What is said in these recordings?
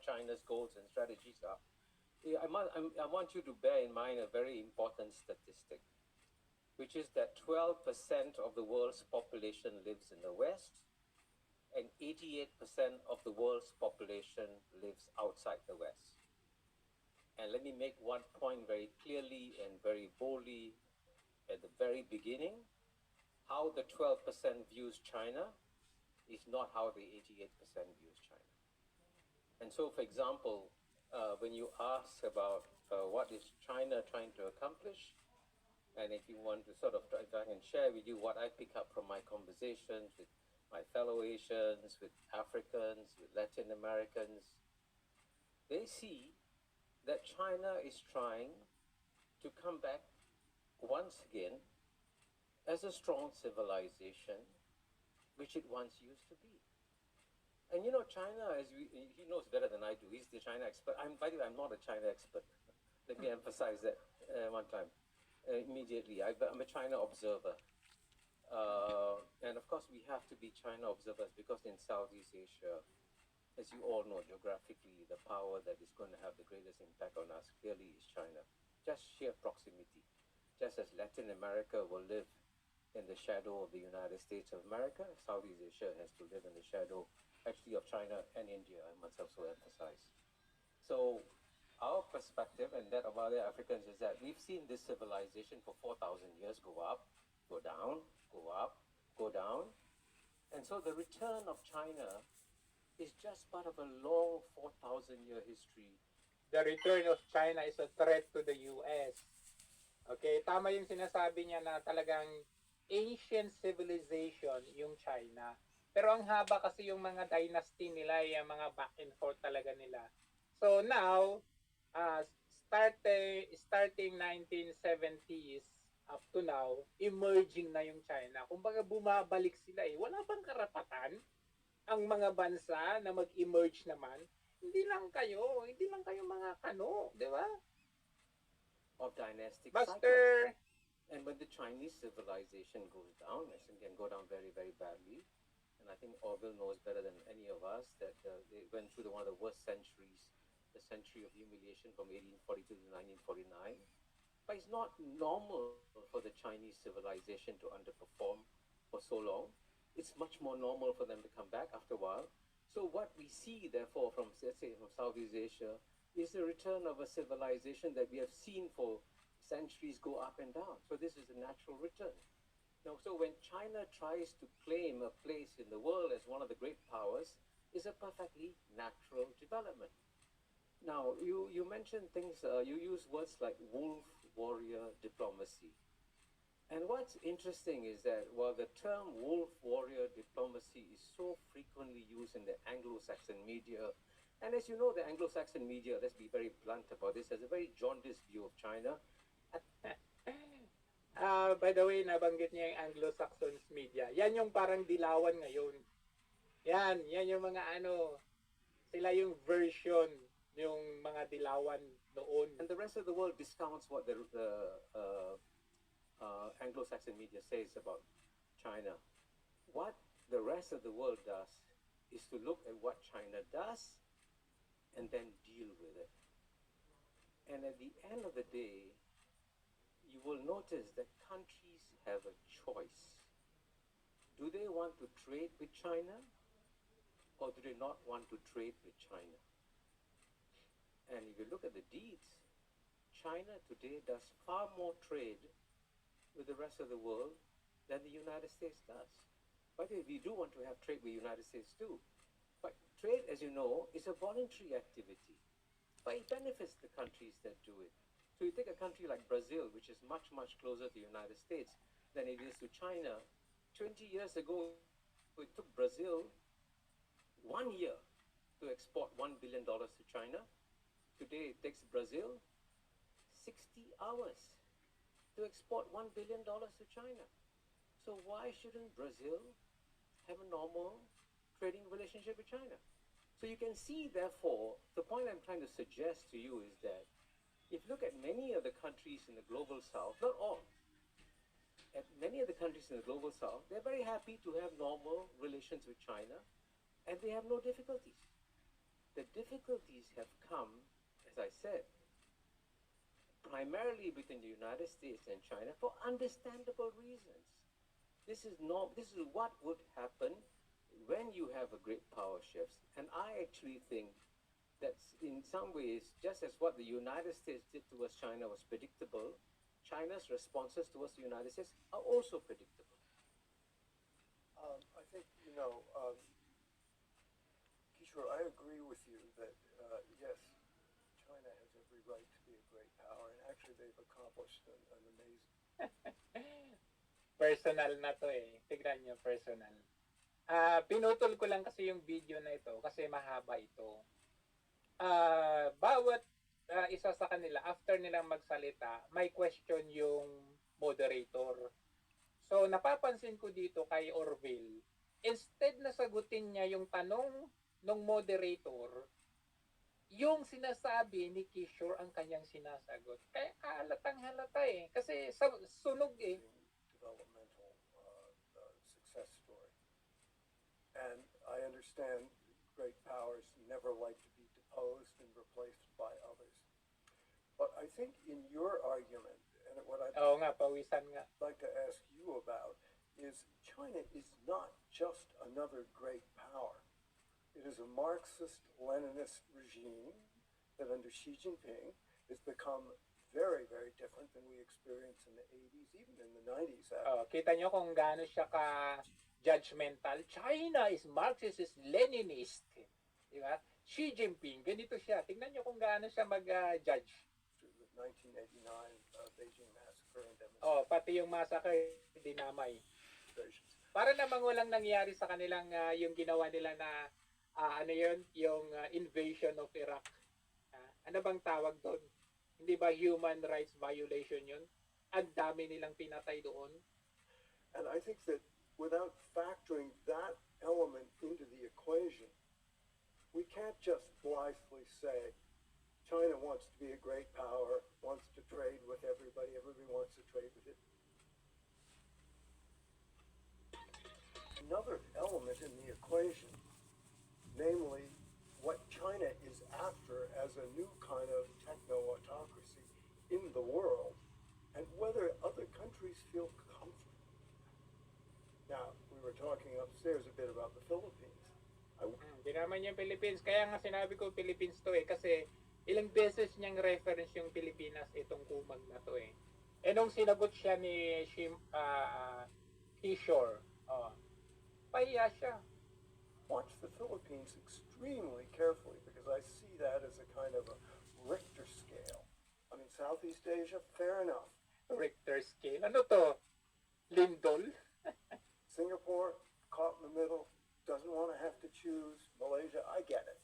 what China's goals and strategies are, I want you to bear in mind a very important statistic, which is that 12% of the world's population lives in the West, and 88% of the world's population lives outside the West. And let me make one point very clearly and very boldly at the very beginning. How the 12% views China is not how the 88% views China. And so, for example, when you ask about what is China trying to accomplish, and if you want to sort of try, if I can share with you what I pick up from my conversations with my fellow Asians, with Africans, with Latin Americans, they see that China is trying to come back once again as a strong civilization, which it once used to be. And you know, China, he knows better than I do. He's the China expert. By the way, I'm not a China expert. Let me emphasize that one time immediately. I'm a China observer. And of course, we have to be China observers because in Southeast Asia, as you all know, geographically, the power that is going to have the greatest impact on us clearly is China. Just sheer proximity. Just as Latin America will live in the shadow of the United States of America, Southeast Asia has to live in the shadow, actually, of China and India, I must also emphasize. So our perspective and that of other Africans is that we've seen this civilization for 4,000 years go up, go down, go up, go down. And so the return of China is just part of a long 4,000-year history. The return of China is a threat to the US. Okay, tama yung sinasabi niya na talagang ancient civilization yung China. Pero ang haba kasi yung mga dynasty nila, yung mga back and forth talaga nila. So now, starting 1970s up to now, emerging na yung China. Kumbaga bumabalik sila eh. Wala bang karapatan ang mga bansa na mag-emerge naman? Hindi lang kayo mga kano, di ba? Of dynastic Buster! cycles. And when the Chinese civilization goes down, it can go down very, very badly. And I think Orville knows better than any of us that they went through one of the worst centuries, the century of humiliation from 1842 to 1949. But it's not normal for the Chinese civilization to underperform for so long. It's much more normal for them to come back after a while. So what we see, therefore, from, let's say, from Southeast Asia, is the return of a civilization that we have seen for centuries go up and down. So this is a natural return. Now, so when China tries to claim a place in the world as one of the great powers, is a perfectly natural development. Now, you mentioned things, you use words like wolf warrior diplomacy. And what's interesting is that while the term wolf warrior diplomacy is so frequently used in the Anglo-Saxon media, and as you know, the Anglo-Saxon media, let's be very blunt about this, has a very jaundiced view of China. By the way, nabanggit niya yung Anglo-Saxons media. Yan yung parang dilawan ngayon. Yan yung mga sila yung version yung mga dilawan noon. And the rest of the world discounts what the Anglo-Saxon media says about China. What the rest of the world does is to look at what China does and then deal with it. And at the end of the day, you will notice that countries have a choice. Do they want to trade with China or do they not want to trade with China? And if you look at the deeds, China today does far more trade with the rest of the world than the United States does. By the way, we do want to have trade with the United States too. But trade, as you know, is a voluntary activity. But it benefits the countries that do it. So you take a country like Brazil, which is much, much closer to the United States than it is to China. 20 years ago, it took Brazil 1 year to export $1 billion to China. Today, it takes Brazil 60 hours to export $1 billion to China. So why shouldn't Brazil have a normal trading relationship with China? So you can see, therefore, the point I'm trying to suggest to you is that if you look at many of the countries in the global south, not all, at many of the countries in the global south, they're very happy to have normal relations with China, and they have no difficulties. The difficulties have come, as I said, primarily between the United States and China for understandable reasons. This is what would happen when you have a great power shifts. And I actually think that in some ways, just as what the United States did towards China was predictable, China's responses towards the United States are also predictable. I think, Kishore, I agree with you that, yes, China has every right to be a great power, and actually they've accomplished an amazing. Personal na to eh. Tignan nyo, personal. Pinutol ko lang kasi yung video na ito kasi mahaba ito. Bawat isa sa kanila, after nilang magsalita, may question yung moderator. So, napapansin ko dito kay Orville, instead na sagutin niya yung tanong ng moderator, yung sinasabi ni Kishore ang kanyang sinasagot. Kaya halatang halata eh. Kasi sunog eh. Developmental success story. And I understand great powers never like to be deposed and replaced by others. But I think in your argument, and what I'd Oo nga, pawisan nga. like to ask you about is China is not just another great power. It is a Marxist-Leninist regime that under Xi Jinping has become very, very different than we experienced in the 80s, even in the 90s. Kita nyo kung gaano siya ka-judgmental. China is Marxist, is Leninist. Di ba? Xi Jinping, ganito siya. Tingnan nyo kung gaano siya mag-judge. The 1989 Beijing massacre and demonstrations. Pati yung massacre, dinamay. Para namang walang nangyari sa kanilang yung ginawa nila na yung invasion of Iraq. Ano bang tawag doon? Hindi ba human rights violation yun? Ang dami nilang pinatay doon. And I think that without factoring that element into the equation, we can't just blithely say China wants to be a great power, wants to trade with everybody, everybody wants to trade with it. Another element in the equation, namely what China is after as a new kind of techno-autocracy in the world, and whether other countries feel comfortable. Now, we were talking upstairs a bit about the Philippines. Hindi naman yung Philippines. Kaya nga sinabi ko Philippines to eh. Kasi ilang beses niyang reference yung Pilipinas itong kumag na to eh. Eh nung sinagot siya ni Kishore, pahiya siya. Watch the Philippines extremely carefully because I see that as a kind of a Richter scale. I mean, Southeast Asia, fair enough. Richter scale. Ano to? Lindol? Singapore, caught in the middle, doesn't want to have to choose. Malaysia, I get it.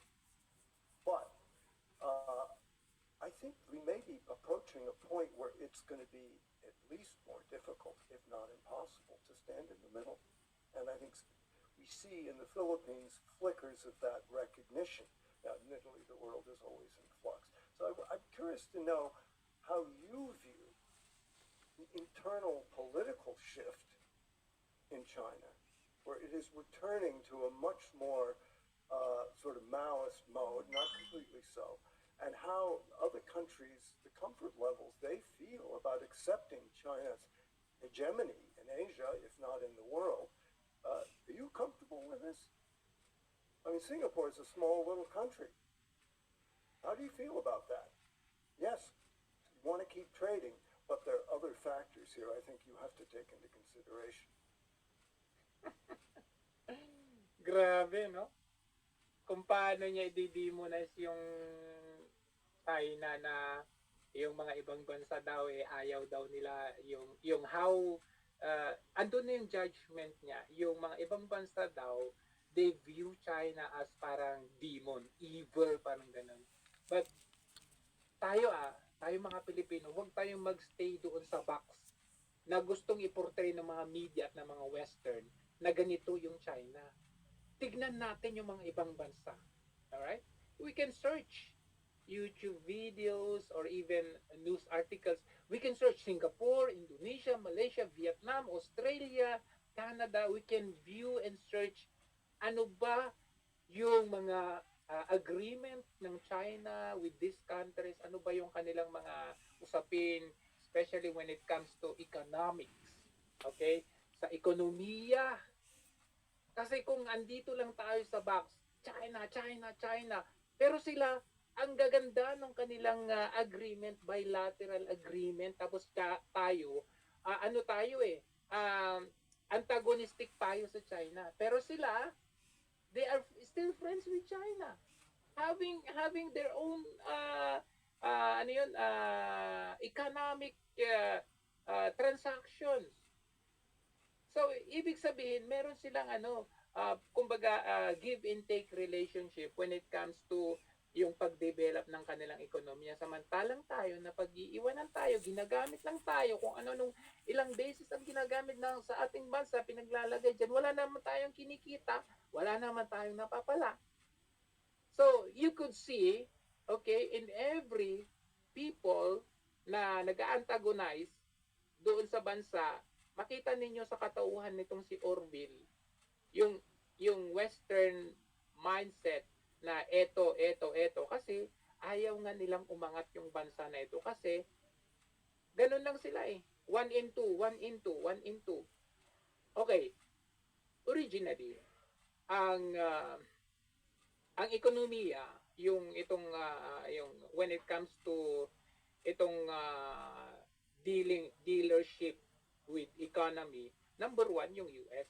But I think we may be approaching a point where it's going to be at least more difficult, if not impossible, to stand in the middle. And I think we see in the Philippines flickers of that recognition. Now, admittedly, the world is always in flux. So I'm curious to know how you view the internal political shift in China, where it is returning to a much more sort of Maoist mode, not completely so, and how other countries, the comfort levels they feel about accepting China's hegemony in Asia, if not in the world. Are you comfortable with this? I mean, Singapore is a small little country. How do you feel about that? Yes, you want to keep trading, but there are other factors here I think you have to take into consideration. Grabe, no? Kung paano niya i-demonize yung China na yung mga ibang bansa daw eh ayaw daw nila yung how andun na yung judgment niya. Yung mga ibang bansa daw, they view China as parang demon, evil, parang ganun. But tayo mga Pilipino, huwag tayong magstay doon sa box na gustong i-portray ng mga media at ng mga Western na ganito yung China. Tignan natin yung mga ibang bansa. Alright? We can search YouTube videos or even news articles. We can search Singapore, Indonesia, Malaysia, Vietnam, Australia, Canada. We can view and search ano ba yung mga agreement ng China with these countries? Ano ba yung kanilang mga usapin, especially when it comes to economics? Okay? Sa ekonomiya. Kasi kung andito lang tayo sa box, China, China, China. Pero sila, ang gaganda ng kanilang agreement, bilateral agreement, tapos tayo, ano tayo antagonistic tayo sa China. Pero sila, they are still friends with China. Having their own economic transactions. So, ibig sabihin, meron silang kumbaga, give and take relationship when it comes to yung pag-develop ng kanilang ekonomiya. Samantalang tayo, na pag-iiwanan tayo, ginagamit lang tayo kung ano nung ilang beses ang ginagamit ng sa ating bansa, pinaglalagay dyan, wala naman tayong kinikita, wala naman tayong napapala. So, you could see, okay, in every people na nag-antagonize doon sa bansa, makita ninyo sa katauhan nitong si Orville, yung western mindset na eto, kasi ayaw nga nilang umangat yung bansa na ito kasi ganun lang sila eh. 1 in 2, 1 in 2, 1 in 2. Okay. Originally, ang ekonomiya, yung when it comes to itong dealership with economy, number 1 yung US.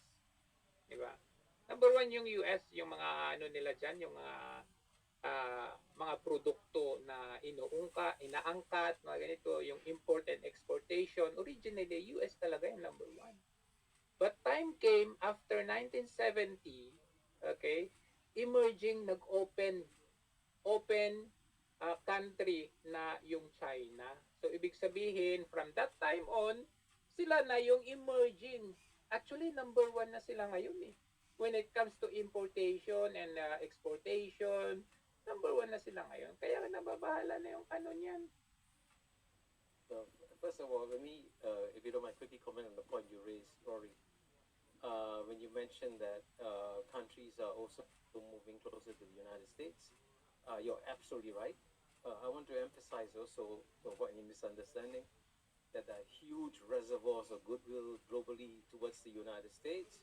Di ba? Number 1 yung US, yung mga nila dyan, yung mga produkto na inaangkat, mga ganito, yung import and exportation. Originally, US talaga yung number 1. But time came after 1970, okay, emerging, nag-open country na yung China. So, ibig sabihin, from that time on, sila na yung emerging. Actually, number 1 na sila ngayon eh. When it comes to importation and exportation, number 1 na sila ngayon. Kaya nababahala na yung niyan. First of all, let me, if you don't mind, quickly comment on the point you raised, Rory. When you mentioned that countries are also moving closer to the United States, you're absolutely right. I want to emphasize also, to avoid any misunderstanding, that there are huge reservoirs of goodwill globally towards the United States.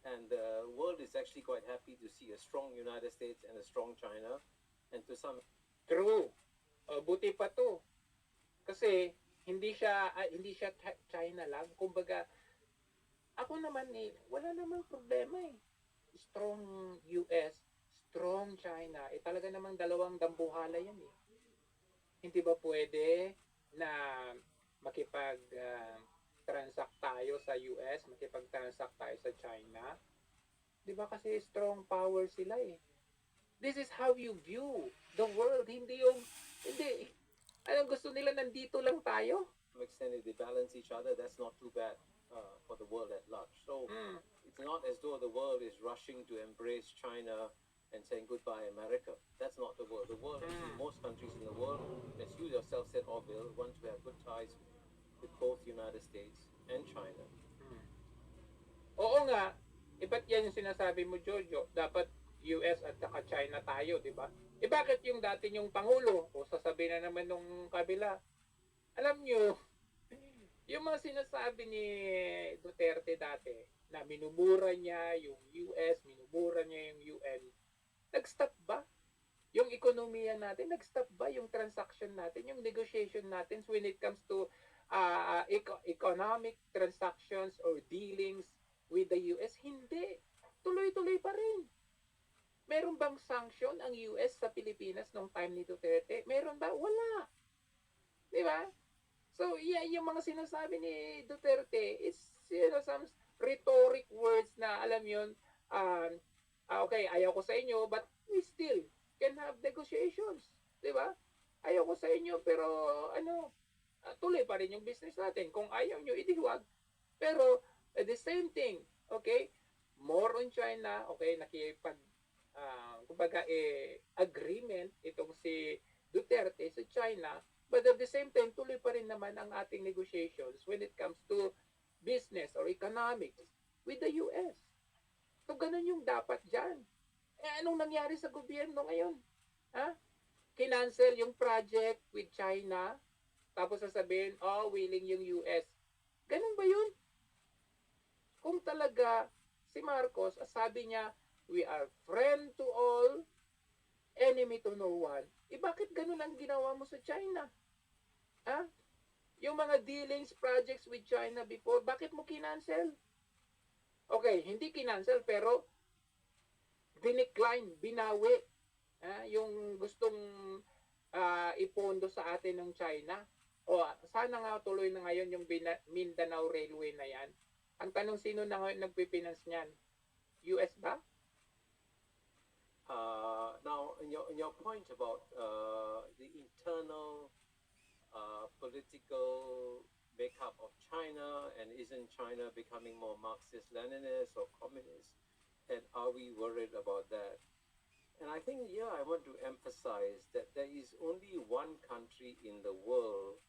And the world is actually quite happy to see a strong United States and a strong China. And to some... True. Buti pa to. Kasi hindi siya China lang. Kumbaga, ako naman wala namang problema eh. Strong US, strong China. Talaga namang dalawang dambuhala yan eh. Hindi ba pwede na makipag-transact tayo sa US, makipag-transact tayo sa China? Di ba kasi strong power sila eh. This is how you view the world. Hindi, anong gusto nila, nandito lang tayo? To extent, if they balance each other, that's not too bad for the world at large. So it's not as though the world is rushing to embrace China and saying goodbye America. That's not the world. The world, most countries in the world, as you yourself said, Orville, want to have good ties with both United States and China. Oo nga, ba't yan yung sinasabi mo, Jojo? Dapat US at saka China tayo, di ba? Bakit yung dati yung Pangulo, o sasabihin na naman nung kabila, alam nyo, yung mga sinasabi ni Duterte dati, na minumura niya yung US, minumura niya yung UN, nag-stop ba? Yung ekonomiya natin, nag-stop ba yung transaction natin, yung negotiation natin when it comes to economic transactions or dealings with the US? Hindi. Tuloy-tuloy pa rin. Meron bang sanction ang US sa Pilipinas nung time ni Duterte? Meron ba? Wala. Di ba? So, yung mga sinasabi ni Duterte is, some rhetoric words na, alam yun, okay, ayaw ko sa inyo, but we still can have negotiations. Di ba? Ayaw ko sa inyo, pero tuloy pa rin yung business natin. Kung ayaw nyo, idihuwag. Pero, the same thing, okay? More on China, okay, kumbaga, agreement itong si Duterte sa China, but at the same time, tuloy pa rin naman ang ating negotiations when it comes to business or economics with the US. So, ganun yung dapat dyan. Anong nangyari sa gobyerno ngayon? Ha? Kinancel yung project with China, tapos sasabihin, oh, willing yung US. Ganun ba yun? Kung talaga si Marcos, sabi niya, we are friend to all, enemy to no one. Bakit ganun ang ginawa mo sa China? Ha? Yung mga dealings, projects with China before, bakit mo kinancel? Okay, hindi kinancel, pero dinecline, binawi. Yung gustong ipondo sa atin ng China. Sana nga tuloy na ngayon yung Mindanao Railway na yan. Ang tanong, sino na ngayon nagpipinance niyan? US ba? Now, in your point about the internal political makeup of China, and isn't China becoming more Marxist-Leninist or communist, and are we worried about that? And I think, I want to emphasize that there is only one country in the world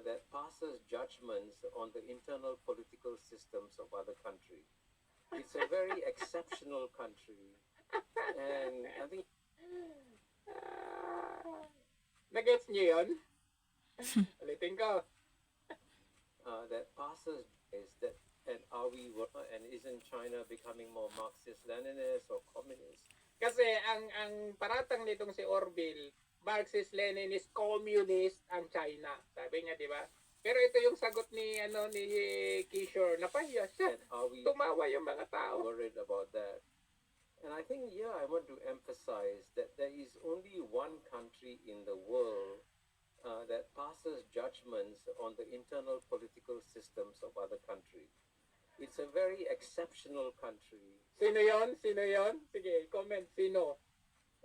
that passes judgments on the internal political systems of other countries. It's a very exceptional country. And I think Nagets niyo yun? Ulitin ko. that passes is that, and are we and isn't China becoming more Marxist-Leninist or communist? Kasi ang paratang nitong si Orville, Marxist-Leninist communist ang China. Sabi niya, di ba? Pero ito yung sagot ni Kishore, napahiya siya. And are we Tumawa yung mga tao. worried about that? And I think, I want to emphasize that there is only one country in the world that passes judgments on the internal political systems of other countries. It's a very exceptional country. Sino yon? Sino yon? Sige, comment. Sino?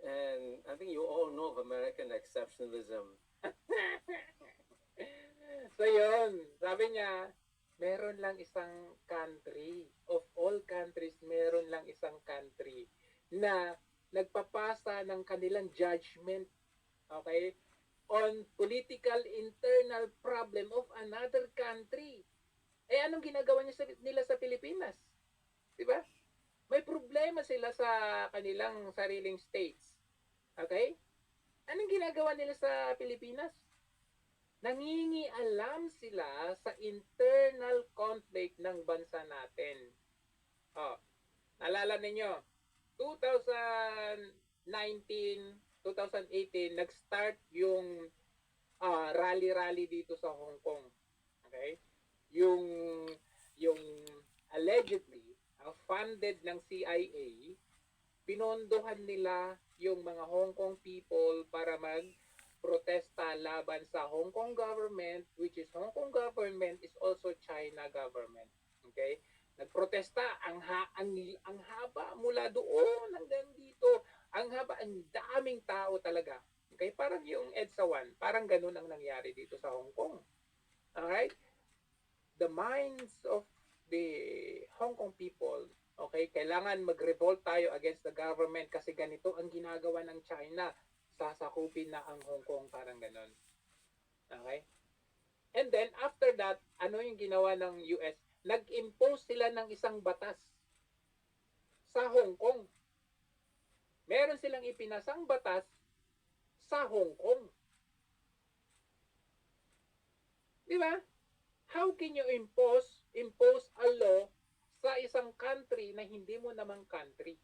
And I think you all know of American exceptionalism. So yun, sabi niya, meron lang isang country. Of all countries, meron lang isang country na nagpapasa ng kanilang judgment, okay, on political internal problem of another country. Anong ginagawa nila sa Pilipinas? Diba? May problema sila sa kanilang sariling states. Okay? Anong ginagawa nila sa Pilipinas? Nangingialam sila sa internal conflict ng bansa natin. Naalala ninyo, 2019, 2018, nag-start yung rally-rally dito sa Hong Kong. Okay? Yung allegedly funded ng CIA, pinondohan nila yung mga Hong Kong people para mag-protesta laban sa Hong Kong government, which is Hong Kong government is also China government. Okay? Nagprotesta, ang haba mula doon hanggang dito. Ang haba, ang daming tao talaga. Okay? Parang yung EDSA 1, parang ganun ang nangyari dito sa Hong Kong. Alright? The minds of the Hong Kong people, okay, kailangan mag-revolt tayo against the government kasi ganito ang ginagawa ng China. Sasakupin na ang Hong Kong, parang ganun. Okay? And then, after that, ano yung ginawa ng US? Nag-impose sila ng isang batas sa Hong Kong. Meron silang ipinasang batas sa Hong Kong. Di ba? How can you impose a law sa isang country na hindi mo namang country?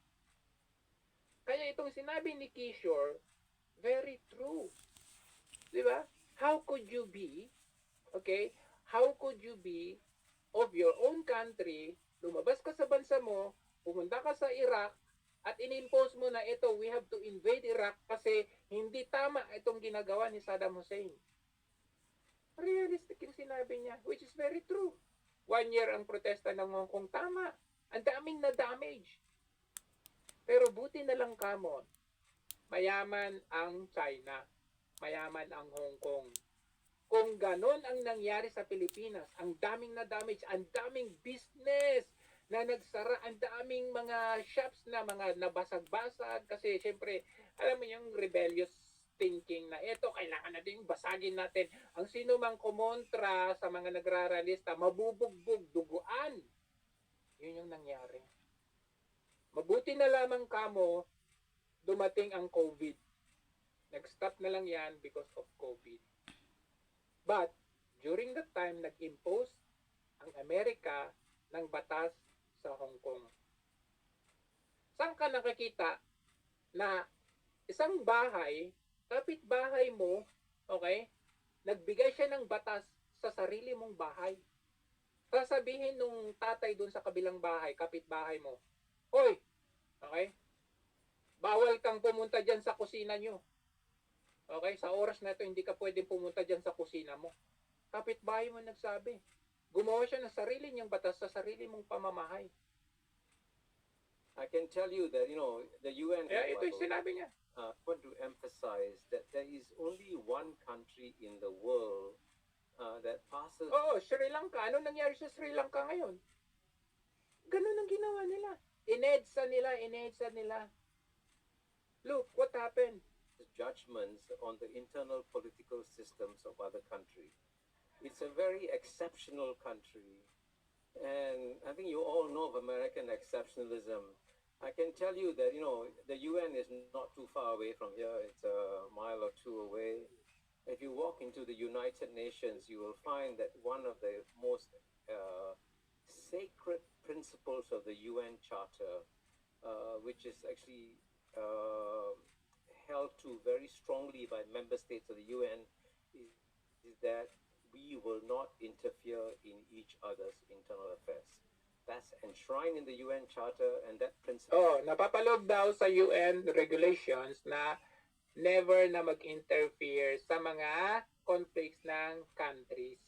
Kaya itong sinabi ni Kishore, very true. Di ba? How could you be, okay, how could you be of your own country, lumabas ka sa bansa mo, pumunta ka sa Iraq, at in-impose mo na ito, we have to invade Iraq kasi hindi tama itong ginagawa ni Saddam Hussein. Realistic yung sinabi niya, which is very true. 1 year ang protesta ng Hong Kong, tama. Ang daming na damage. Pero buti na lang kamo, mayaman ang China, mayaman ang Hong Kong. Kung ganon ang nangyari sa Pilipinas, ang daming na damage, ang daming business na nagsara, ang daming mga shops na mga nabasag-basag kasi syempre, alam mo yung rebellious thinking na ito, kailangan natin basagin natin. Ang sino mang kumontra sa mga nagraralista, mabubugbog, duguan. Yun yung nangyari. Mabuti na lamang kamo, dumating ang COVID. Nag-stop na lang yan because of COVID. But, during that time, nag-impose ang Amerika ng batas sa Hong Kong. Saan ka nakakita na isang bahay, kapitbahay mo, okay, nagbigay siya ng batas sa sarili mong bahay. Sasabihin nung tatay dun sa kabilang bahay, kapitbahay mo, "Hoy, okay, bawal kang pumunta dyan sa kusina nyo. Okay, sa oras na ito, hindi ka pwedeng pumunta dyan sa kusina mo." Kapitbahay mo nagsabi. Gumawa siya ng sarili niyang batas sa sarili mong pamamahay. I can tell you that, the UN Kaya ito yung level, sinabi niya. want to emphasize that there is only one country in the world that passes. Oo, Sri Lanka. Ano nangyari sa Sri Lanka ngayon? Ganun ang ginawa nila. Inedsa nila. Look, what happened? Judgments on the internal political systems of other countries. It's a very exceptional country, and I think you all know of American exceptionalism. I can tell you that, the UN is not too far away from here. It's a mile or two away. If you walk into the United Nations, you will find that one of the most sacred principles of the UN Charter, which is actually held to very strongly by member states of the UN, is that we will not interfere in each other's internal affairs. That's enshrined in the UN Charter, and that principle Napapaloob daw sa UN regulations na never na mag-interfere sa mga conflicts ng countries.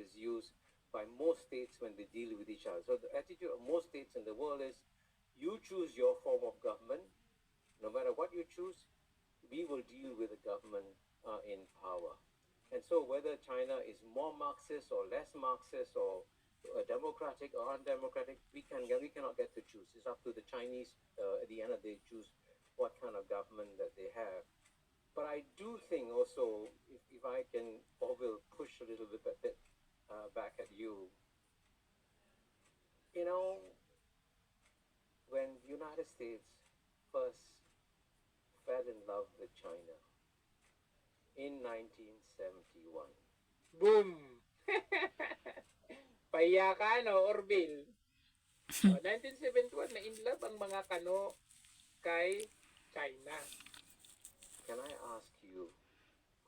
is used by most states when they deal with each other. So the attitude of most states in the world is, you choose your form of government. No matter what you choose, we will deal with the government in power. And so whether China is more Marxist or less Marxist or democratic or undemocratic, we cannot get to choose. It's up to the Chinese at the end of the day choose what kind of government that they have. But I do think also, if I can, or will push a little bit back at you, when the United States first fell in love with China in 1971. Boom! Pahiya ka, no, Orville? 1971, na in love ang mga Kano kay China. Can I ask you,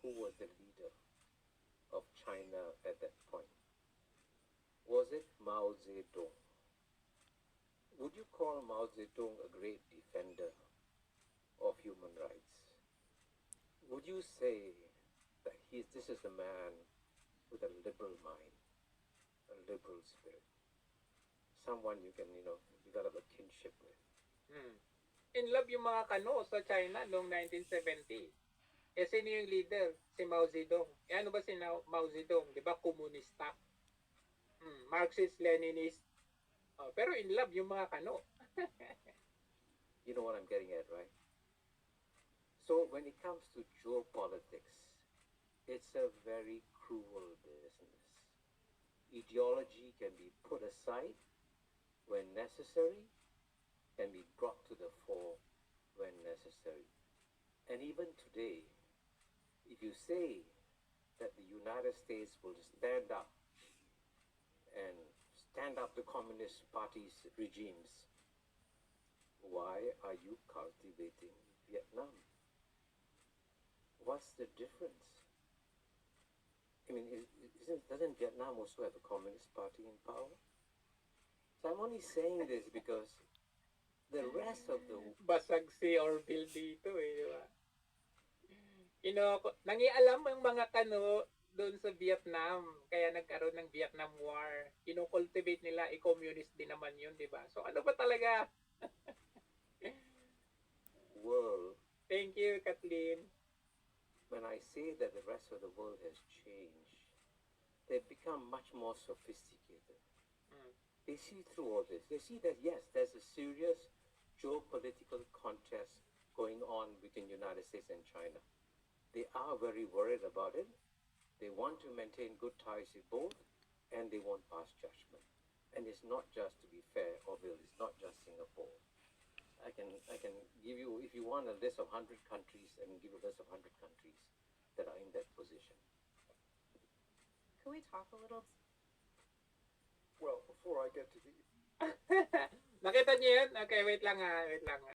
who was the leader of China at that point? Was it Mao Zedong? Would you call Mao Zedong a great defender of human rights? Would you say that this is a man with a liberal mind, a liberal spirit, someone you can, develop a kinship with? In love yung mga Kano sa China noong 1970. Sino yung leader? Si Mao Zedong. Ano ba si Mao Zedong? Di ba, komunista? Marxist-Leninist. Pero in love yung mga Kano. You know what I'm getting at, right? So when it comes to geopolitics, it's a very cruel business. Ideology can be put aside when necessary, can be brought to the fore when necessary. And even today, if you say that the United States will stand up the Communist Party's regimes, why are you cultivating Vietnam? What's the difference? I mean, doesn't Vietnam also have a Communist Party in power? So I'm only saying this because the rest of the... Basag si Orville dito di ba? Nangialam ang mga Kano doon sa Vietnam, kaya nagkaroon ng Vietnam War. Kino-cultivate nila, i-communist din naman yun, di ba? So ano ba talaga? world. Thank you, Kathleen. When I say that the rest of the world has changed, they've become much more sophisticated. They see through all this. They see that, yes, there's a serious geopolitical contest going on between the United States and China. They are very worried about it. They want to maintain good ties with both, and they won't pass judgment. And it's not just, to be fair, Orville, it's not just Singapore. I can give you, if you want a list of 100 countries, I can give you a list of 100 countries that are in that position. Can we talk a little? Well, before I get to the Nakita niyo yun? Okay, wait lang ha, wait lang.